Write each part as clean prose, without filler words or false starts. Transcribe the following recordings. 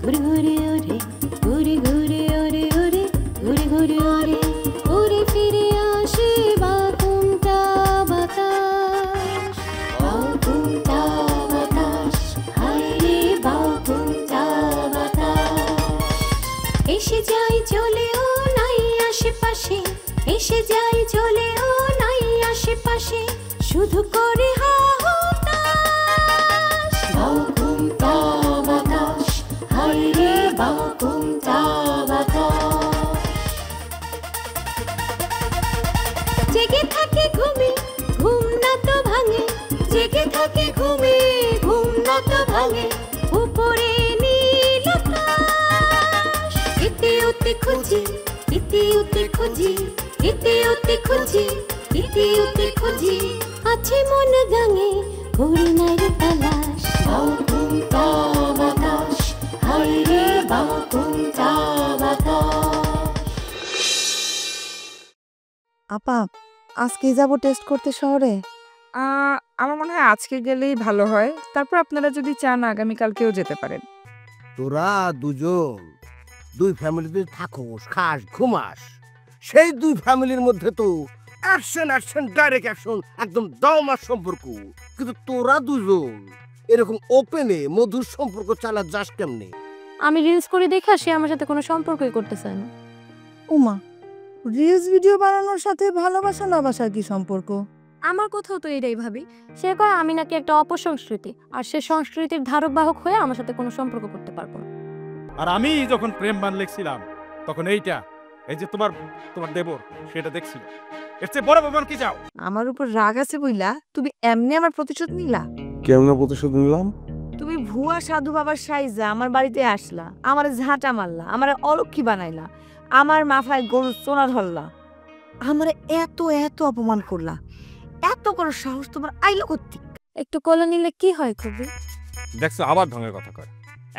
ঘুরে ঘুরে ওরে ঘুরে ঘুরে ওরে ওরে ঘুরে ঘুরে ওরে উড়ে ফিরে আসে বাকুমটা বাতাস বাকুমটা বাতাস হায় রে বাকুমটা বাতাস এসে যায় চলেও নাই আশেপাশে এসে যায় চলেও নাই আশেপাশে শুধু করে হাহুতাশ বাকুমটা বাতাস হায় রে বাকুমটা বাতাস জেগে থাকে ঘুমে ঘুম না তো ভাঙে জেগে থাকে ঘুমে ঘুম না তো ভাঙে উপরে নীল আকাশ এতে ওতে খুঁজি এতে ওতে খুঁজি এতে ওতে খুঁজি এতে ওতে খুঁজি আছে মন গাঙে করি নাই রে তালাশ বাকুমটা বাতাস হায় রে বাকুমটা বাতাস আপা আজকে যাব টেস্ট করতে শহরে। আমার মনে হয় আজকে গেলেই ভালো হয়, তারপর আপনারা যদি চান আগামীকালকেও যেতে পারেন। তোরা দুজন দুই ফ্যামিলিতে থাকোস খাস ঘুমাস, সেই দুই ফ্যামিলির মধ্যে তো অ্যাকশন অ্যাকশন ডাইরেক্ট অ্যাকশন একদম দমার সম্পর্ক, কিন্তু তোরা দুজন এরকম ওপেনে মধুর সম্পর্ক চালা যাস কেমনে? আমি রিলস করে দেখা সে আমার সাথে কোনো সম্পর্কই করতে চায় না। উমা, রিলস ভিডিও বানানোর সাথে ভালোবাসা না বাসার কি সম্পর্ক? আমার কোথাও তো এটাই ভাবি, সে কয় আমি নাকি একটা অপসংস্কৃতি, আর সে সংস্কৃতির ধারক বাহক হয়ে আমার সাথে কোনো সম্পর্ক করতে পারবো না। আর আমি যখন প্রেম বান লিখছিলাম তখন এই যে তোমার দেবর সেটা দেখছিল, এর চেয়ে বড় প্রমাণ কি চাও? আমার উপর রাগ আছে বইলা তুমি এমনি আমার প্রতিশোধ নিলা? কেমনে প্রতিশোধ নিলাম? তুমি ভুয়া সাধু বাবার সাইজা আমার বাড়িতে আসলা, আমার ঝাঁটা মারলা, আমার অলক্ষী বানাইলা, আমার মাথায় গরু চোনা ধরলা, আমার এত এত অপমান করলা, এত বড় সাহস তোমার আইলো করতে? একটু কোলে নিলে কি হয় খুবই? দেখছো আবার ঢঙের কথা কয়।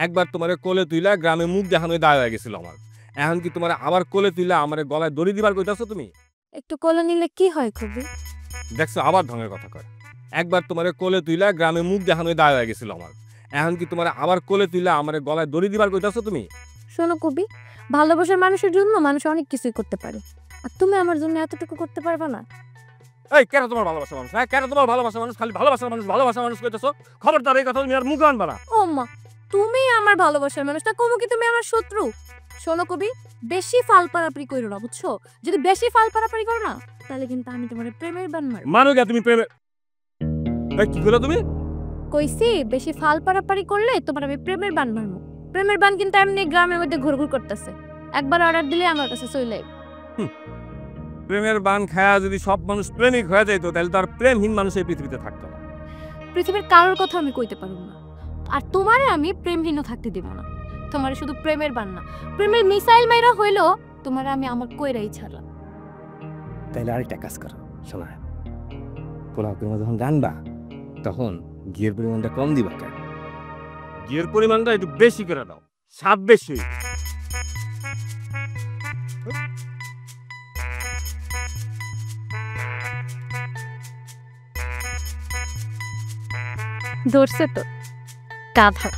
একবার তোমার কোলে তুইলা গ্রামে মুখ দেখানোই দায় হয়ে গেছিল আমার, এখন কি তোমার আবার কোলে তুইলা আমার গলায় দড়ি দিবার কইতাছো তুমি? একটু কোলে নিলে কি হয় খুবই? দেখছো আবার ঢঙের কথা কয়। একবার তোমার কোলে তুইলা গ্রামে মুখ দেখানোই দায় হয়ে গেছিল আমার, এখন কি তোমার আবার কোলে তুইলা আমার গলায় দড়ি দিবার কইতাছো তুমি? শোনো কবি, ভালোবাসার মানুষের জন্য মানুষ অনেক কিছুই করতে পারে, আর তুমি আমার জন্য এতটুকু করতে পারবা না? এই কেন তোমার ভালোবাসা মানুষ, হ্যাঁ কেন তোমার ভালোবাসা মানুষ খালি ভালোবাসা মানুষ কইতাছো? খবরদার এই কথা তুমি আর মুখে আনবা না। ও মা, তুমি আমার ভালোবাসার মানুষ, তা কমু কি তুমি আমার শত্রু? শোনো কবি, বেশি ফাল পারাপারি করো না, বুঝছো? যদি বেশি ফাল পারাপারি করো না, তাহলে কিন্তু আমি তোমার প্রেমের বান মারব। মানো গে তুমি প্রেমে? এই কি কইলা তুমি? কইছি বেশি ফাল পারাপারি করলে তোমার আমি প্রেমের বান মারবো। প্রেমের বান কিন্তু এমনি গ্রামের মধ্যে ঘুরঘুর করতেছে, একবার অর্ডার দিলে আমার কাছে চলে আইব। প্রেমের বান খায়া যদি সব মানুষ প্রেমিক হয়ে যাইতো তাহলে তো আর প্রেমহীন মানুষ এই পৃথিবীতে থাকতো না। পৃথিবীর কারোর কথা আমি কইতে পারব না, আর তোমারে আমি প্রেমহীন থাকতে দেব না। তোমারে শুধু প্রেমের বান না, প্রেমের মিসাইল মাইরা হইলো তোমারে আমি আমার কইরাই ছাড়লাম। তাইলে আরেকটা কাজ করো, শোনা, পোলাও তোমার যখন গানবা তখন গিয়ের পরিমাণটা কম দিবা, কেন গিয়ের পরিমাণটা একটু বেশি করে দাও, স্বাদ বেশি। ধরছে তো গাধা।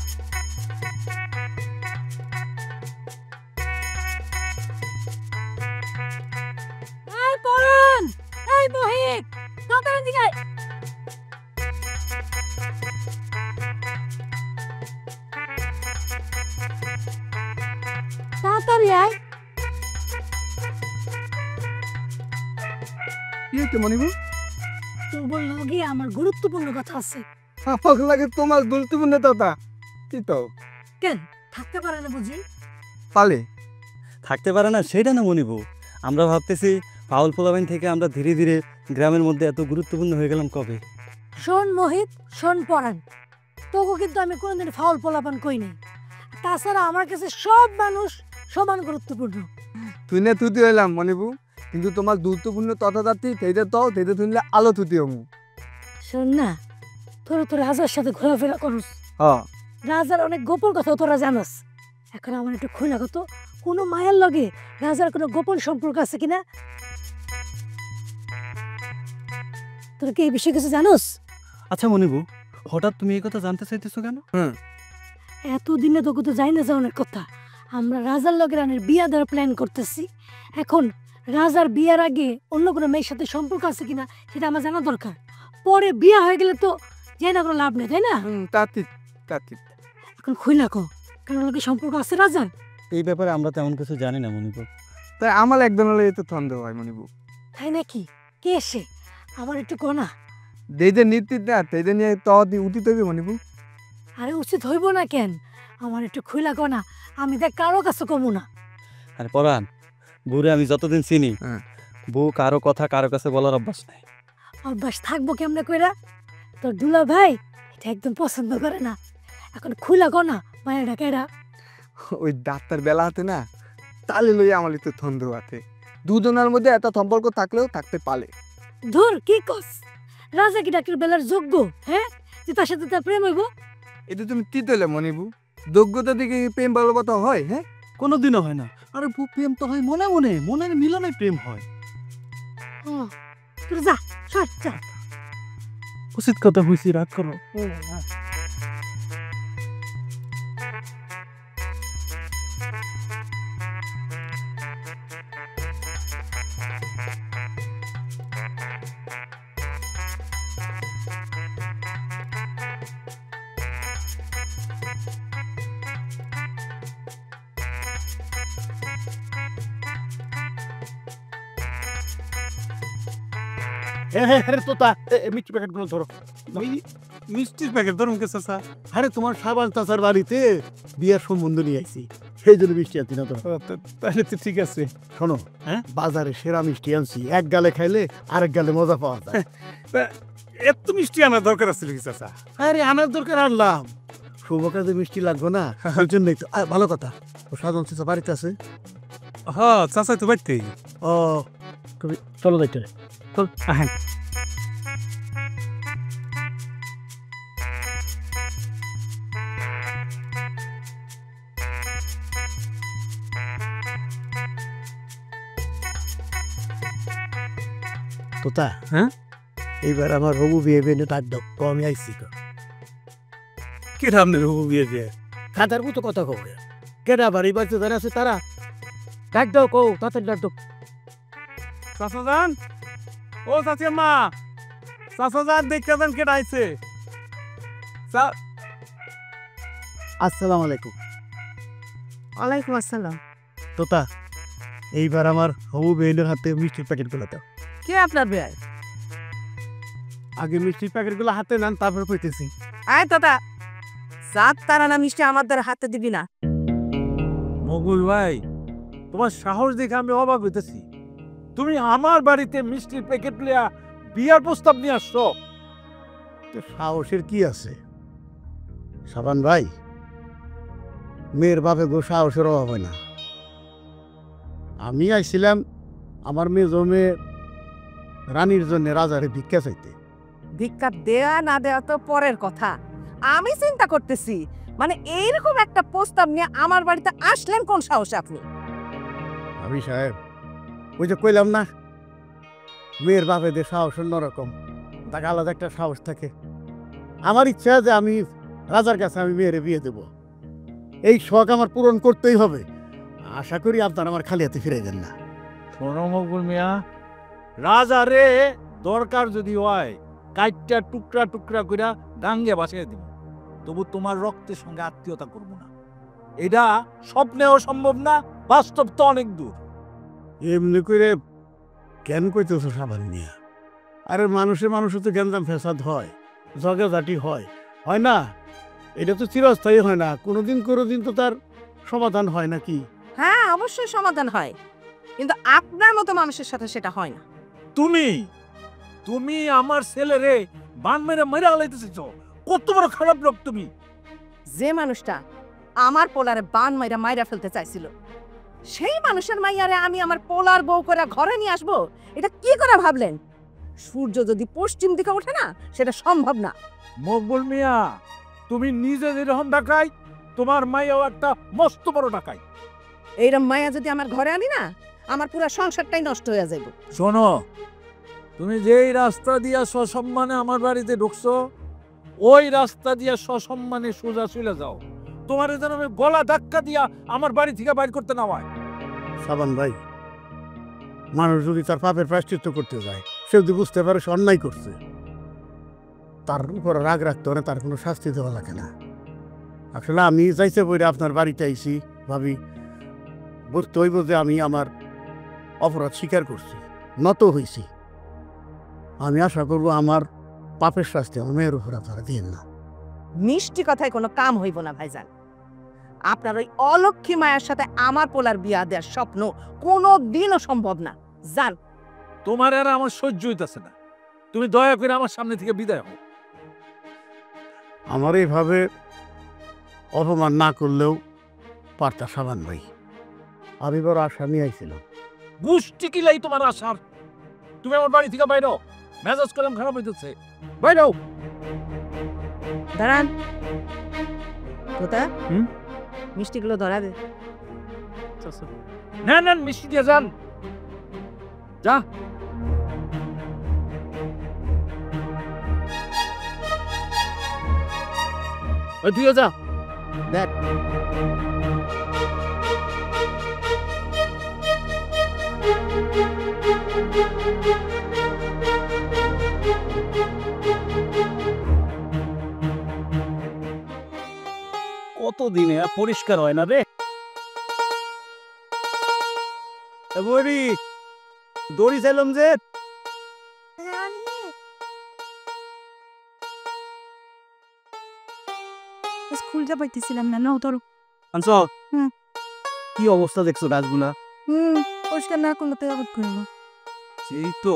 এই পরান, এই মহিক, তাড়াতাড়ি দিকে আয়। তাড়াতাড়ি আয়। কি হচ্ছে মনিবু? তোর লগে আমার গুরুত্বপূর্ণ কথা আছে। আমাকে লাগে তোমার গুরুত্বপূর্ণ কথা কি? তো কেন থাকতে পারে না বুঝি? পালে থাকতে পারে না সেটা না মনিবু, আমরা ভাবতেছি পাউল পোলাবাইন থেকে আমরা ধীরে ধীরে গ্রামের মধ্যে এত গুরুত্বপূর্ণ হয়ে গেলাম কবে। শোন মোহিত, শোন পরাণ, তোকে কিন্তু আমি কোনোদিন ফাউল পোলাপান কই নাই। তাছাড়া আমার কাছে সব মানুষ সমান গুরুত্বপূর্ণ। তুই না তুতি হইলাম মনিবু, কিন্তু তোমার গুরুত্বপূর্ণ তথাদার্থী সেইটা তো সেইটা শুনলে আলো তুতি হমু। শোন না, তোরা তো রাজার সাথে ঘোরাফেরা করস, হ্যাঁ রাজার অনেক গোপন কথা তোরা জানাস। এখন আমার একটু খোলা কত, কোনো মায়ের লগে রাজার কোনো গোপন সম্পর্ক আছে কিনা? তোরা কি এই বিষয়ে কিছু জানোস? আচ্ছা মনিবু, হঠাৎ তুমি এই কথা জানতে চাইতেছো কেন? এতদিনে তোকে তো যাই না যাওয়ার কথা। আমরা রাজার লগে রানের বিয়া দেওয়ার প্ল্যান করতেছি। এখন রাজার বিয়ার আগে অন্য কোনো মেয়ের সাথে সম্পর্ক আছে কিনা সেটা আমার জানা দরকার। পরে বিয়া হয়ে গেলে তো যাই না কোনো লাভ নেই, তাই না? তা ঠিক, তা ঠিক। এখন খুইলা কো, কারণ লোকের সম্পর্ক আছে রাজার। এই ব্যাপারে আমরা তেমন কিছু জানি না মনিবু। তাই আমার একদম হলে তো সন্দেহ হয় মনিবু। তাই নাকি? কে এসে আমার একটু কোনা? দেদের নীতি না তেদের নিয়ে তহতি উঠিত হইবে মনিবু। আরে উচিত হইব না কেন? আমার একটু খুইলা কোনা, আমি দেখ কারো কাছে কমু না। আর পরান, বউরে আমি যতদিন চিনি, হ্যাঁ। বউ কারো কথা কারো কাছে বলার অভ্যাস নাই। অভ্যাস থাকবো কেমনে কইরা? তোর দুলা ভাই এটা একদম পছন্দ করে না। এখন খুইলা কোনা মায়ের ডাকেরা। ওই ডাক্তার বেলা হাতে না, তালে লইয়া আমার তো সন্দেহ আছে। দুজনের মধ্যে একটা সম্পর্ক থাকলেও থাকতে পারে। ধুর কি কস? রাজা কি ডাক্তার বেলার যোগ্য? হ্যাঁ, যে তার সাথে তার প্রেম হইব? এটা তুমি কি তৈলে মনিবু? যোগ্যতা দিকে প্রেম ভালোবাসা হয়? হ্যাঁ, কোনোদিনও হয় না। আরে বউ প্রেম তো হয় মনে মনে, মনের মিলনে প্রেম হয়। তুই যা, সর যা। উচিত কথা হইছি, রাগ করো। হ্যাঁ তোতা, মিষ্টি প্যাকেটগুলো ধরো। মিষ্টির প্যাকেট ধরুন কে চাচা? আরে তোমার সাবান চাচার বাড়িতে বিয়ের সম্বন্ধ নিয়ে আইছি, সেই জন্য মিষ্টি আনছি না তো। তাহলে তো ঠিক আছে। শোনো, হ্যাঁ? বাজারে সেরা মিষ্টি আনছি, এক গালে খাইলে আরেক গালে মজা পাওয়া যায়। এত মিষ্টি আনার দরকার আছে কি চাচা? আরে আনার দরকার আনলাম, শুভ কাজে মিষ্টি লাগবে না, ওই জন্যই তো। ভালো কথা, ও সাধন চাচা বাড়িতে আছে? হ্যাঁ চাচা তো বাড়তেই। ও তুমি চলো যাইতে। চল আহেন। তোতা, হ্যাঁ? এইবার আমার হবু বিয়ে বিয়ে ডাক দাও, তো আমি আইসি তো। কেটা আপনার হবু বিয়ে দিয়ে? খাতার মতো কথা কও, কেডা বাড়ি বাড়িতে যারা আছে তারা ডাক দাও, কও তাড়াতাড়ি ডাক দাও। চাচা যান, ও চাচি মা, চাচা যান দেখতে যান কেটা আইছে। আসসালামু আলাইকুম। ওয়ালাইকুম আসসালাম। তোতা, এইবার আমার হবু বিয়ের হাতে মিষ্টির প্যাকেটগুলো দাও। কে আপনার বেয়াই? আগে মিষ্টির প্যাকেটগুলো হাতে নেন, তারপর কইতেছি। আয় দাদা, সাত তারা না মিষ্টি আমাদের হাতে দিবি না। মগুল ভাই, তোমার সাহস দেখে আমি অবাক হইতেছি। তুমি আমার বাড়িতে মিষ্টির প্যাকেট লিয়া বিয়ার প্রস্তাব নিয়ে আসছো। তো সাহসের কি আছে সাবান ভাই? মেয়ের বাপে গো সাহসের অভাব হয় না। আমি আইছিলাম আমার মেয়ে জমে রানীর জন্য রাজারে ভিক্ষা চাইতে। ভিক্ষা দেয়া না দেওয়া তো পরের কথা, আমি চিন্তা করতেছি মানে এইরকম একটা প্রস্তাব নিয়ে আমার বাড়িতে আসলেন কোন সাহসে আপনি? ভাবি সাহেব, ওই যে কইলাম না, মেয়ের বাপেদের সাহস অন্যরকম, তাকে আলাদা একটা সাহস থাকে। আমার ইচ্ছা যে আমি রাজার কাছে আমি মেয়েরে বিয়ে দেব, এই শখ আমার পূরণ করতেই হবে। আশা করি আপনার আমার খালি হাতে ফিরে দেন না। শোনো মগুল মিয়া, রাজারে দরকার যদি হয় কাইটটা টুকরা টুকরা কইরা ডাঙ্গে বাঁচিয়ে দিব, তবু তোমার রক্তের সঙ্গে আত্মীয়তা করব না। এটা স্বপ্নেও সম্ভব না, বাস্তব তো অনেক দূর। এমনি করে কেন কইতেছ সাবান নিয়া? আরে মানুষের তো গ্যাঞ্জাম ফেসাদ হয়, ঝগড়াঝাটি হয়, হয় না? এটা তো চিরস্থায়ী হয় না, কোনোদিন তো তার সমাধান হয় নাকি? হ্যাঁ অবশ্যই সমাধান হয়, কিন্তু আপনার মতো মানুষের সাথে সেটা হয় না। তুমি তুমি আমার ছেলেরে বান মেরে মেরে আলাইতেছিস, কত বড় খারাপ লোক তুমি। যে মানুষটা আমার পোলারে বান মাইরা মাইরা ফেলতে চাইছিল, সেই মানুষের মাইয়ারে আমি আমার পোলার বউ করে ঘরে নিয়ে আসবো, এটা কি করে ভাবলেন? সূর্য যদি পশ্চিম দিকে ওঠে না, সেটা সম্ভব না। মকবুল মিয়া, তুমি নিজে যেরকম ডাকাই, তোমার মাইয়াও একটা মস্ত বড় ডাকাই। এইরকম মায়া যদি আমার ঘরে আনি না, আমার পুরো সংসারটাই নষ্ট হয়ে যাবে। শোনো, তুমি যেই রাস্তা দিয়া সসম্মানে আমার বাড়িতে ঢুকছো, ওই রাস্তা দিয়া সসম্মানে সোজা চলে যাও। তোমার যেন আমি গলা ধাক্কা দিয়া আমার বাড়ি থেকে বাইর করতে না হয়। সাবান ভাই, মানুষ যদি তার পাপের প্রায়শ্চিত্ত করতে যায়, সে যদি বুঝতে পারে সে অন্যায় করছে, তার উপর রাগ রাখতে হবে, তার কোনো শাস্তি দেওয়া লাগে না। আসলে আমি যাইতে বইরে আপনার বাড়িতে আইছি, ভাবি বুঝতে হইব যে আমি আমার অপরাধ স্বীকার করছি, নত হয়েছি। আমি আশা করব আমার পাপের শাস্তি আমার মেয়ের উপর আপনারা দিন না। মিষ্টি কথায় কোনো কাম হইব না ভাইজান। আপনার ওই অলক্ষী মায়ের সাথে আমার পোলার বিয়া দেওয়ার স্বপ্ন কোনো দিনও সম্ভব না। যান। তোমার আর আমার সহ্য হইতেছে না, তুমি দয়া করে আমার সামনে থেকে বিদায় হও। আমার এইভাবে অপমান না করলেও পারতা সাবান ভাই, আমি বড় আশা নিয়ে আইছিলাম। বুঝটি কিলাই তোমার আশার? তুমি আমার বাড়ি থেকে বাইরো, মেজাজ কলম খারাপ হইতেছে, বাইরো। দাঁড়ান তোতা, মিষ্টিগুলো ধরাবে। না না, মিষ্টি দিয়ে যান, যা। তুইও যা। দেখ কতদিনে পরিষ্কার হয় না রে। বড়ি দড়ি চাইলাম যে, খুলতে পাইতেছিলাম না, নাও ধরো। আনছ হুম। কি অবস্থা দেখছো গাছগুলা? পরিষ্কার না করলে তো আবার করবো। সেই তো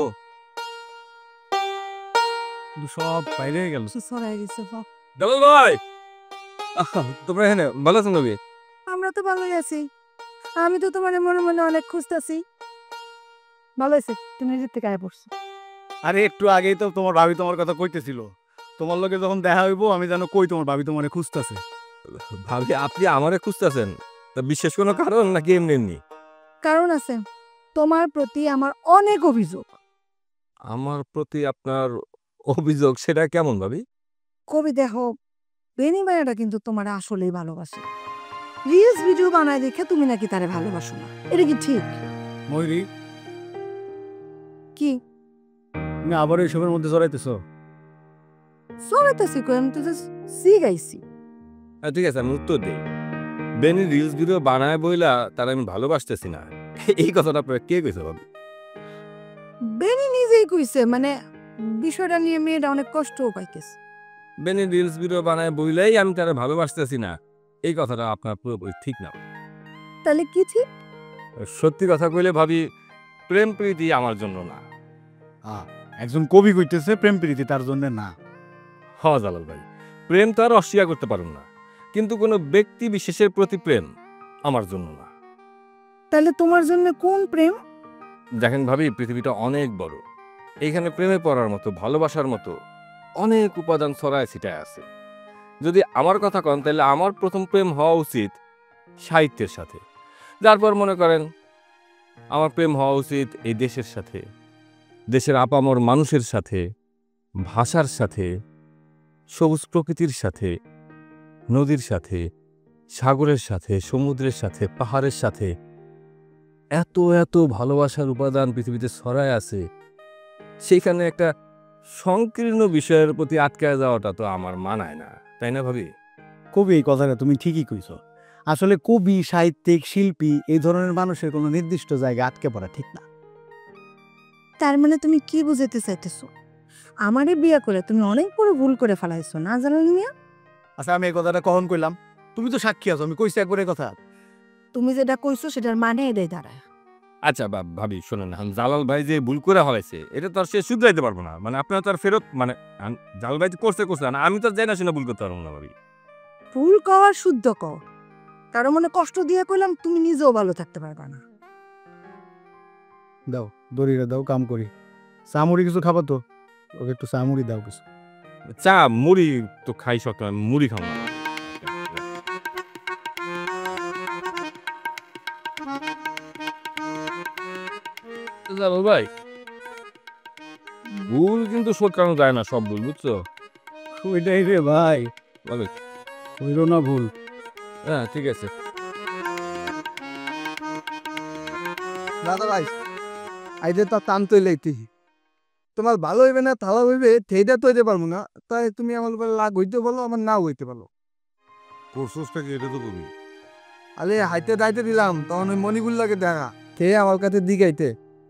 সব বাইরে গেল। সরাই গেছে। ডাবল ভাই, তোমরা এখানে ভালো আছো নাকি? আমরা তো ভালোই আছি। আমি তো তোমার মনে মনে অনেক খুঁজতেছি। ভালো আছে, তুমি নিজের থেকে আয় পড়ছো। আরে একটু আগেই তো তোমার ভাবি তোমার কথা কইতেছিল, তোমার লগে যখন দেখা হইব আমি জানো কই তোমার ভাবি তোমারে খুঁজতেছে। ভাবি আপনি আমারে খুঁজতেছেন? তা বিশেষ কোনো কারণ নাকি এমনি এমনি? কারণ আছে, তোমার প্রতি আমার অনেক অভিযোগ। আমার প্রতি আপনার অভিযোগ, সেটা কেমন ভাবি? কবি দেখো, বেনি মায়াটা কিন্তু তোমার আসলেই ভালোবাসে। রিলস ভিডিও বানায় দেখে তুমি নাকি তারে ভালোবাসো না, এটা কি ঠিক? ময়ূরী, কি তুমি আবার এইসবের মধ্যে জড়াইতেছো? সরাইতেছি কই, আমি তো জাস্ট সি গাইছি। ঠিক আছে, আমি উত্তর দিই। বেনি রিলস ভিডিও বানায় বইলা তার আমি ভালোবাসতেছি না, এই কথাটা আপনার কে কইছে ভাবি? বেনি নিজেই কইছে, মানে বিষয়টা নিয়ে মেয়েটা অনেক কষ্টও পাইতেছে। বেনি রিলস ভিডিও বানায় বইলাই আমি তারা ভালোবাসতেছি না, এই কথাটা আপনার পুরোপুরি ঠিক না। তাহলে কি ঠিক? সত্যি কথা কইলে ভাবি, প্রেম প্রীতি আমার জন্য না। একজন কবি কইতেছে প্রেম প্রীতি তার জন্য না। হ জালাল ভাই, প্রেম তো আর অস্বীকার করতে পারুন না, কিন্তু কোনো ব্যক্তি বিশেষের প্রতি প্রেম আমার জন্য না। তাহলে তোমার জন্য কোন প্রেম? দেখেন ভাবি, পৃথিবীটা অনেক বড়, এইখানে প্রেমে পড়ার মতো, ভালোবাসার মতো অনেক উপাদান ছড়ায় ছিটায় আছে। যদি আমার কথা কন, তাহলে আমার প্রথম প্রেম হওয়া উচিত সাহিত্যের সাথে। তারপর মনে করেন আমার প্রেম হওয়া উচিত এই দেশের সাথে, দেশের আপামর মানুষের সাথে, ভাষার সাথে, সবুজ প্রকৃতির সাথে, নদীর সাথে, সাগরের সাথে, সমুদ্রের সাথে, পাহাড়ের সাথে। এত এত ভালোবাসার উপাদান পৃথিবীতে ছড়ায় আছে, সেইখানে একটা সংকীর্ণ বিষয়ের প্রতি আটকায় যাওয়াটা তো আমার মানায় না, তাই না ভাবি? কবি, এই কথাটা তুমি ঠিকই কইছো। আসলে কবি, সাহিত্যিক, শিল্পী এই ধরনের মানুষের কোনো নির্দিষ্ট জায়গায় আটকে পড়া ঠিক না। তার মানে তুমি কি বুঝাতে চাইতেছো? আমারে বিয়া করে তুমি অনেক বড় ভুল করে ফেলাইছো না জানাল মিয়া? আচ্ছা, আমি এই কথাটা কখন কইলাম? তুমি তো সাক্ষী আছো, আমি কইছি একবারে কথা। তুমি যেটা কইছো সেটার মানে এটাই দাঁড়ায়। আচ্ছা ভাবি শোনেন, জালাল ভাই যে ভুল করে হয়েছে এটা তো আর সে শুধরাইতে পারবো না, মানে আপনার তার ফেরত, মানে জালাল ভাই করছে না, আমি তো যাই না শুনে ভুল করতে পারবো না ভাবি। ভুল কওয়ার শুদ্ধ কও, কারো মনে কষ্ট দিয়ে কইলাম তুমি নিজেও ভালো থাকতে পারবা না। দাও দড়িটা দাও, কাম করি। চামুড়ি কিছু খাবো তো, ওকে একটু চামুড়ি দাও কিছু। চা মুড়ি তো খাই শক্ত, মুড়ি খাও না। জালাল ভাই, ভুল কিন্তু শোধরানো যায় না, সব ভুল, বুঝছো? ওইটাই রে ভাই, ভাবি কইরো না ভুল। হ্যাঁ ঠিক আছে। দাদা ভাই আইতে তো টান তৈলাইতে তোমার ভালো হইবে না তালা হইবে সেইটা তো হইতে পারবো না, তাই তুমি আমার উপর লাগ হইতে বলো, আমার নাও হইতে পারো। কোর্সটা কি এটা তো কবি আরে হাইতে দাইতে দিলাম তখন ওই মণিগুল্লাকে দেখা খেয়ে আমার কাছে দিগাইতে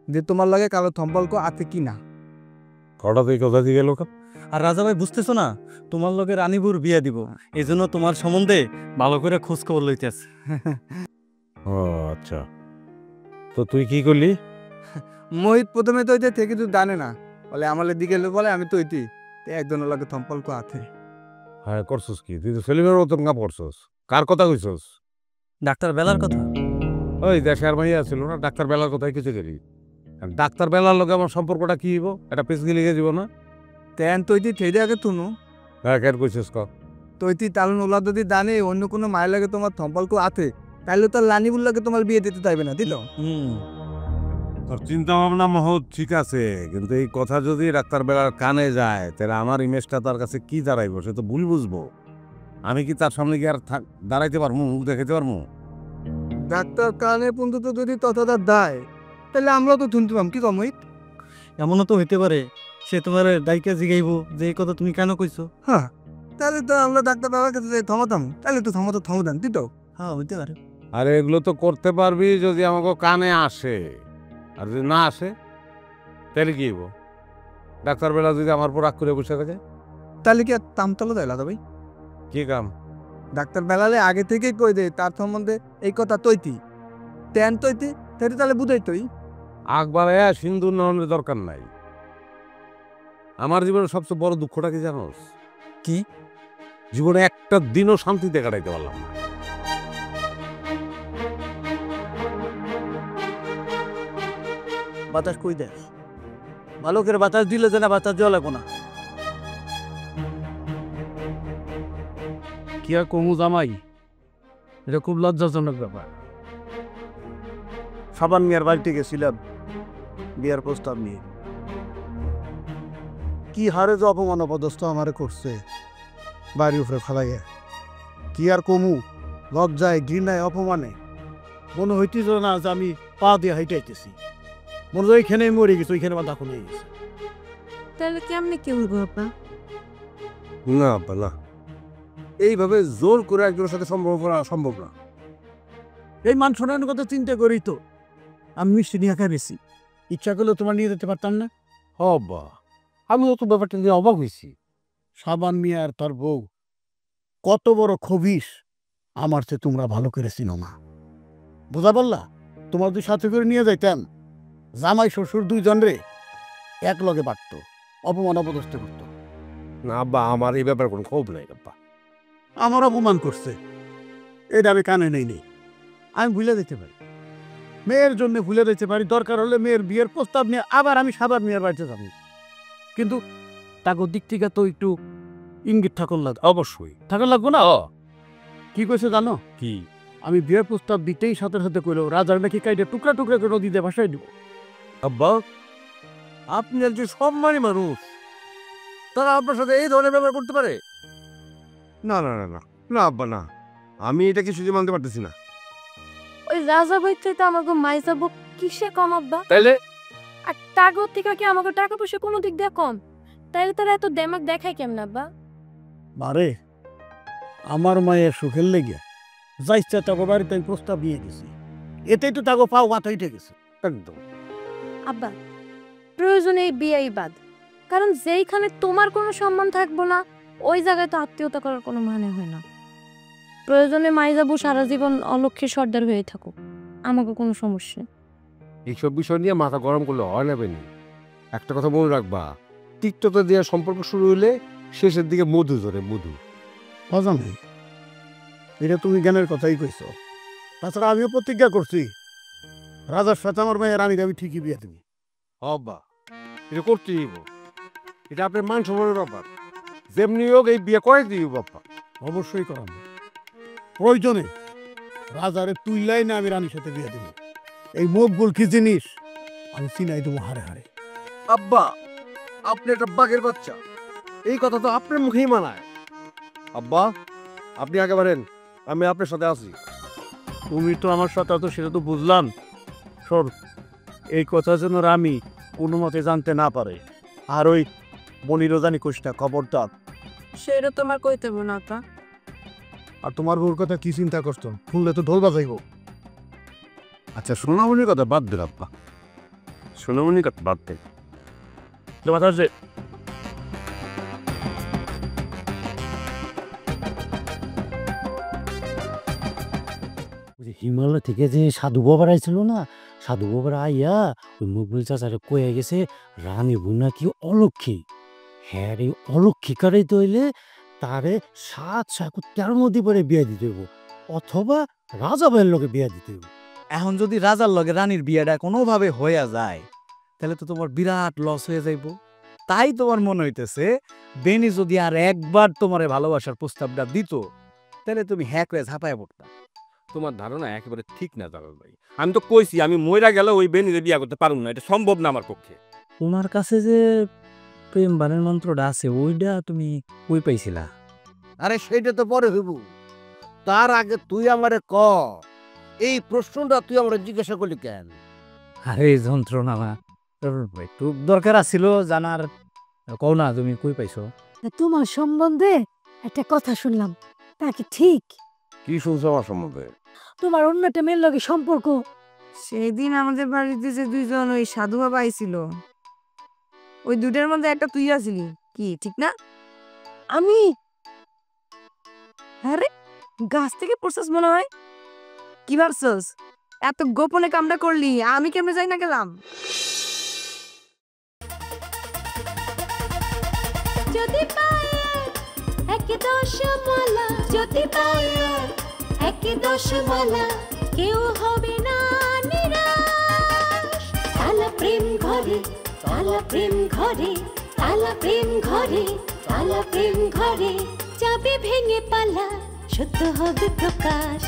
যে তোমার লাগে কারো সম্পর্ক আছে কি না। হঠাৎ এই কথা দিয়ে গেল। আর রাজা ভাই বুঝতেছো না, তোমার লগে রানীবুর বিয়া দিব, এই জন্য তোমার সম্বন্ধে ভালো করে খোঁজ খবর লইতেছে। ও আচ্ছা, তো তুই কি করলি? মোহিত প্রথমে তো থেকে তুই জানে না বলে আমার দিকে বলে আমি তো একজনের লাগে সম্পর্ক আছে। হ্যাঁ করছস কি? তুই তো সেলিমের মতন কাম করছস। কার কথা কইছস? ডাক্তার বেলার কথা। ওই দেশের মাইয়া ছিল না, ডাক্তার বেলার কথাই কিছু করি। ডাক্তার বেলার লগে আমার সম্পর্কটা কি হইব? এটা পেছনে লিখে দিব না? তেন তৈতি ঠেদে আগে তুনু হ্যাঁ কেন কইছস ক? তৈতি তালুন ওলা যদি জানে অন্য কোনো মায়ের লাগে তোমার সম্পর্ক আছে তাহলে তো লানিবুল্লাকে তোমার বিয়ে দিতে চাইবে না, দিল। তোর চিন্তা ভাবনা মহৎ ঠিক আছে, কিন্তু এই কথা যদি ডাক্তার বেলার কানে যায় তাহলে আমার ইমেজটা তার কাছে কি দাঁড়াইব? সে তো ভুল বুঝবো। আমি কি তার সামনে গিয়ে আর দাঁড়াইতে পারবো, মুখ দেখাইতে পারবো? ডাক্তার কানে পর্যন্ত যদি ততটা দেয় তাহলে আমরা তো শুনতে পাম, কি কম মোহিত? এমনও তো হইতে পারে সে তোমার দায়িকা জিগাইব যে এই কথা তুমি কেন কইছো। হ্যাঁ তাহলে তো আমরা ডাক্তার বাবার কাছে থমাতাম, তাহলে তো থমতাম দিত। হ্যাঁ হইতে পারে। আর এগুলো তো করতে পারবি যদি আমাকে কানে আসে, আর যদি না আসে তাহলে কি হইব? ডাক্তার বেলা যদি আমার পর রাগ করে বসে থাকে তাহলে কি আর তামতলা দেয় দাদা ভাই? কি কাম? ডাক্তার বেলালে আগে থেকেই কই দে তার সম্বন্ধে এই কথা তৈতি তেন তৈতি সেটা তাহলে বুঝাই তুই আকবারে সিন্ধুর নহনের দরকার নাই। আমার জীবনের সবচেয়ে বড় দুঃখটা কি জানোস? কি? জীবনে একটা দিনও শান্তিতে কাটাইতে পারলাম না। বাতাস কই দেয়? ভালো করে বাতাস দিলে যে না বাতাস দেওয়া লাগবো না। কি আর কমু জামাই, এটা খুব লজ্জাজনক ব্যাপার। সাবান মিয়ার বাড়িতে গেছিলাম বিয়ার প্রস্তাব নিয়ে, কি হারে যে অপমান অপদস্থ আমারে করছে বাড়ির উপরে ফেলাইয়া। কি আর কমু, লজ্জায় ঘৃণায় অপমানে মনে হইতেছিল না যে আমি পা দিয়ে হাইটাইতেছি, মনে হয় ওইখানে মরে গেছে, ওইখানে আমার দাফন হয়ে গেছে। তাহলে কেমনি কি হইব আপা? না আব্বা না, এইভাবে জোর করে একজনের সাথে সম্পর্ক করা সম্ভব না। এই মান শোনানোর কথা চিন্তা করি তো আমি মিষ্টি নিয়ে খাইছি, ইচ্ছা করলেও তোমার নিয়ে যেতে পারতাম না। আব্বা আমি তো ব্যাপারটা নিয়ে অবাক হয়েছি। সাবান মিয়া আর তার বউ কত বড় খবিস আমার চেয়ে তোমরা ভালো করে চিনো না, বোঝা বললা? তোমার দুই সাথে করে নিয়ে যাইতাম, জামাই শ্বশুর দুইজন রে এক লগে বাড়তো, অপমান অপদস্থ করতো। না আব্বা আমার এই ব্যাপারে কোনো ক্ষোভ নাই আব্বা। আমার অপমান করছে এটা আমি কানে নেই, আমি ভুলে দিতে পারি, মেয়ের জন্য ভুলে দিতে পারি। দরকার হলে মেয়ের বিয়ের প্রস্তাব নিয়ে আবার আমি সাবান মিয়ার বাড়িতে যাবো, কিন্তু তাকে দিক থেকে তো একটু ইঙ্গিত থাকুন লাগবে, অবশ্যই থাকুন লাগবো না। কি কইছে জানো? কি? আমি বিয়ের প্রস্তাব দিতেই সাথে সাথে কইলো রাজার নাকি কাইটে টুকরা টুকরা করে নদীতে ভাসাই দিব। আব্বা আপনি একজন সম্মানী মানুষ, তারা আপনার সাথে এই ধরনের ব্যবহার করতে পারে? না না না না না আব্বা না, আমি এটা কিছুই মানতে পারতেছি না। ওই রাজা বইতে তো আমাকে মাই যাবো কিসে কম আব্বা? তাইলে আর টাকা থেকে কি আমাকে টাকা পয়সা কোনো দিক দিয়ে কম? তাইলে তারা এত দেমাক দেখায় কেমন আব্বা? বারে আমার মায়ের সুখের লেগে যাইছে তাকে বাড়িতে আমি প্রস্তাব নিয়ে গেছি, এতেই তো তাকে পাও মাথায় উঠে গেছে। একদম আব্বা প্রয়োজনে এই বিয়েই বাদ, কারণ যেইখানে তোমার কোনো সম্মান থাকবো না ওই জায়গায় তো আত্মীয়তা করার কোনো মানে হয় না। প্রয়োজনে মাই যাবো সারা জীবন অলক্ষীর সর্দার হয়ে থাকুক, আমাকে কোনো সমস্যা নেই। এইসব বিষয় নিয়ে মাথা গরম করলে হয় না বেনি। একটা কথা মনে রাখবা, টিকটকে দেওয়ার সম্পর্ক শুরু হলে শেষের দিকে মধু ধরে, মধু। হজম নেই, এটা তুমি জ্ঞানের কথাই কইছো। তাছাড়া আমিও প্রতিজ্ঞা করছি রাজার সাথে আমার মেয়ের রানীকে আমি ঠিকই বিয়ে দেবো। হব্বা এটা করতেই হইব, এটা আপনার মান সম্মানের ব্যাপার। যেমনি হোক এই বিয়ে করে দিই বাপ্পা। অবশ্যই করাবো, প্রয়োজনে রাজারে তুইলাই না আমি রানীর সাথে বিয়ে দেবো। এই মকবুল কি জিনিস আমি চিনাই দেবো হারে হারে। আব্বা আপনি একটা বাঘের বাচ্চা, এই কথা তো আপনার মুখেই মানায়। আব্বা আপনি আগে বাড়েন, আমি আপনার সাথে আছি। তুমি তো আমার সাথে তো সেটা তো বুঝলাম। শোন, এই কথা যেন আমি কোনো মতে জানতে না পারে। আর ওই মনিরও জানি কোষটা খবরদার। সেটা তোমার কইতে না তা। আর তোমার বউর কথা কি চিন্তা করছো? শুনলে তো ঢোল বাজাইব। আচ্ছা, সোনামণির কথা বাদ দিল আব্বা, সোনামণির কথা বাদ দেন। তোমার আছে হিমালয় থেকে যে সাধু বাবার আইছিল না, সাধু বাবার আইয়া ওই মকবুল চাচারে কয়ে গেছে রানী বুনা কি অলক্ষী। হ্যাঁ রে, অলক্ষী কারাইতে হইলে তারে 7 সাকুর 13 নদী পরে বিয়া দিতে হইব, অথবা রাজা ভাইয়ের লোকে বিয়া দিতে হইব। এখন যদি রাজার লগে রানীর বিয়াটা কোনোভাবে হইয়া যায় তাহলে তো তোমার বিরাট লস হয়ে যাইব। তাই তোমার মনে হইতেছে বেনি যদি আর একবার তোমার ভালোবাসার প্রস্তাবটা দিত তাহলে তুমি হ্যাক হয়ে ঝাঁপায় পড়তা। তোমার ধারণা একেবারে ঠিক না জালাল ভাই। আমি তো কইছি আমি মইরা গেল ওই বেনিরে বিয়া করতে পারুম না, এটা সম্ভব না আমার পক্ষে। তোমার কাছে যে প্রেম বানের মন্ত্রটা আছে ওইটা তুমি কই পাইছিলা? আরে সেইটা তো পরে হইব, তার আগে তুই আমারে ক, এই প্রশ্নটা তুই আমার জিজ্ঞাসা করলি কেন? আরে যন্ত্রণা না, একটু দরকার আছিল জানার। কও না তুমি কই পাইছো? তোমার সম্বন্ধে একটা কথা শুনলাম, তা কি ঠিক? কি শুনছো আমার সম্বন্ধে? তোমার অন্য একটা মেয়ের লগে সম্পর্ক। সেই দিন আমাদের বাড়িতে যে দুইজন ওই সাধু বাবা আইছিল, ওই দুইটার মধ্যে একটা তুই আছিলি, কি ঠিক না? আমি আরে গাছ থেকে পড়ছস মনে হয়। কি ভাবছস এত গোপনে কামটা করলি, আমি কেমনে যাই না গেলাম? যদি পায়ে একে 10 মালা, যদি পায়ে একে 10 মালা, কেউ হবে না নিরাশ। তালা প্রেম ঘরে, তালা প্রেম ঘরে, তালা প্রেম ঘরে, তালা প্রেম ঘরে, যাবে ভেঙে পালা, সত্য হবে প্রকাশ।